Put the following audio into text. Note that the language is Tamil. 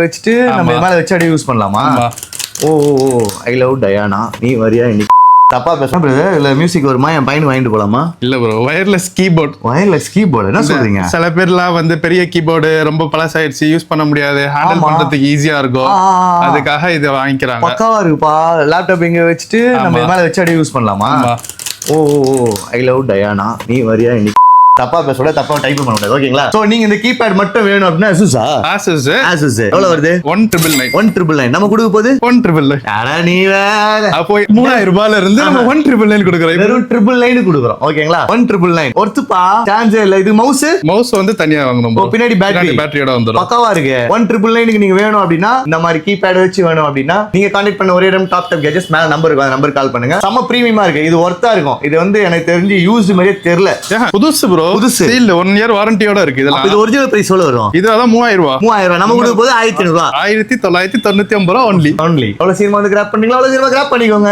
வச்சுட்டு நம்ம மேல வச்சு அப்படியே யூஸ் பண்ணலாமா? ஓ ஐ லவ் டயானா. நீ வரியா இன்னைக்கு? தப்பா பேசுறேன் பிரதர். இல்ல மியூசிக் வருமா? என் பையன் வாங்கிட்டு போலாமா? இல்ல bro, wireless keyboard. Wireless keyboard என்ன சொல்றீங்க? சில பேர்லாம் வந்து பெரிய கீபோர்டு ரொம்ப பழசாயிடுச்சு, யூஸ் பண்ண முடியாது, ஹேண்டில் பண்றதுக்கு ஈஸியா இருக்கும், அதுக்காக இதை வாங்கிக்கிறாங்க. பக்காவா இருக்குப்பா. லேப்டாப் இங்க வச்சுட்டு நம்ம மேல வச்சு அப்படியே யூஸ் பண்ணலாமா? ஓ ஐ லவ் டயானா. நீ வரியா இன்னைக்கு? தப்பா பேச தப்பா டைப் பண்ண முடியாது. ஓகேங்களா? சோ நீங்க இந்த கீபேட் மட்டும் வேணும் அப்படின்னா Asus எவ்வளவு வருது? 1999. 1999 நம்ம கொடுக்க போகுது 1999. அட நீ வேற. அப்போ 3000 ரூபாயில இருந்து நம்ம 1999 கொடுக்குறோம். வெறும் 999 கொடுக்குறோம். ஓகேங்களா? 1999 ஒருத்துப்பா சான்ஸே இல்ல. இது மவுஸ் வந்து தனியா வாங்கணும். பின்னாடி பேட்டரியோட வந்துரும். பக்காவா இருக்கு. 1999 நீங்க வேணும் அப்படின்னா இந்த மாதிரி கீபேட் வச்சு வேணும் அப்படின்னா நீங்க கான்டாக்ட் பண்ண ஒரே இடம் டாப் கேஜெட்ஸ் மேல நம்பர் இருக்கும். அந்த நம்பர் கால் பண்ணுங்க. செம பிரீமியமா இருக்கு. இது ஒர்த்தா இருக்கும். இது வந்து எனக்கு தெரிஞ்சு யூஸ் மாதிரியே தெரியல. புதுசு ப்ரோ. புதுசு. இல்ல 1 இயர் வாரண்டியோட இருக்கு. இதெல்லாம் இது ஒரிஜினல் பிரைஸ் எவ்வளவு வரும்? இது அதான் 3000 ரூபாய். 3000 ரூபாய். நம்ம கொடுக்க போது 1500 ரூபாய். 1999 ரூபாய் ஒன்லி. எவ்வளவு சீக்கிரமா வந்து கிராப் பண்ணீங்களா? அவ்வளவு சீக்கிரமா கிராப் பண்ணிக்கோங்க.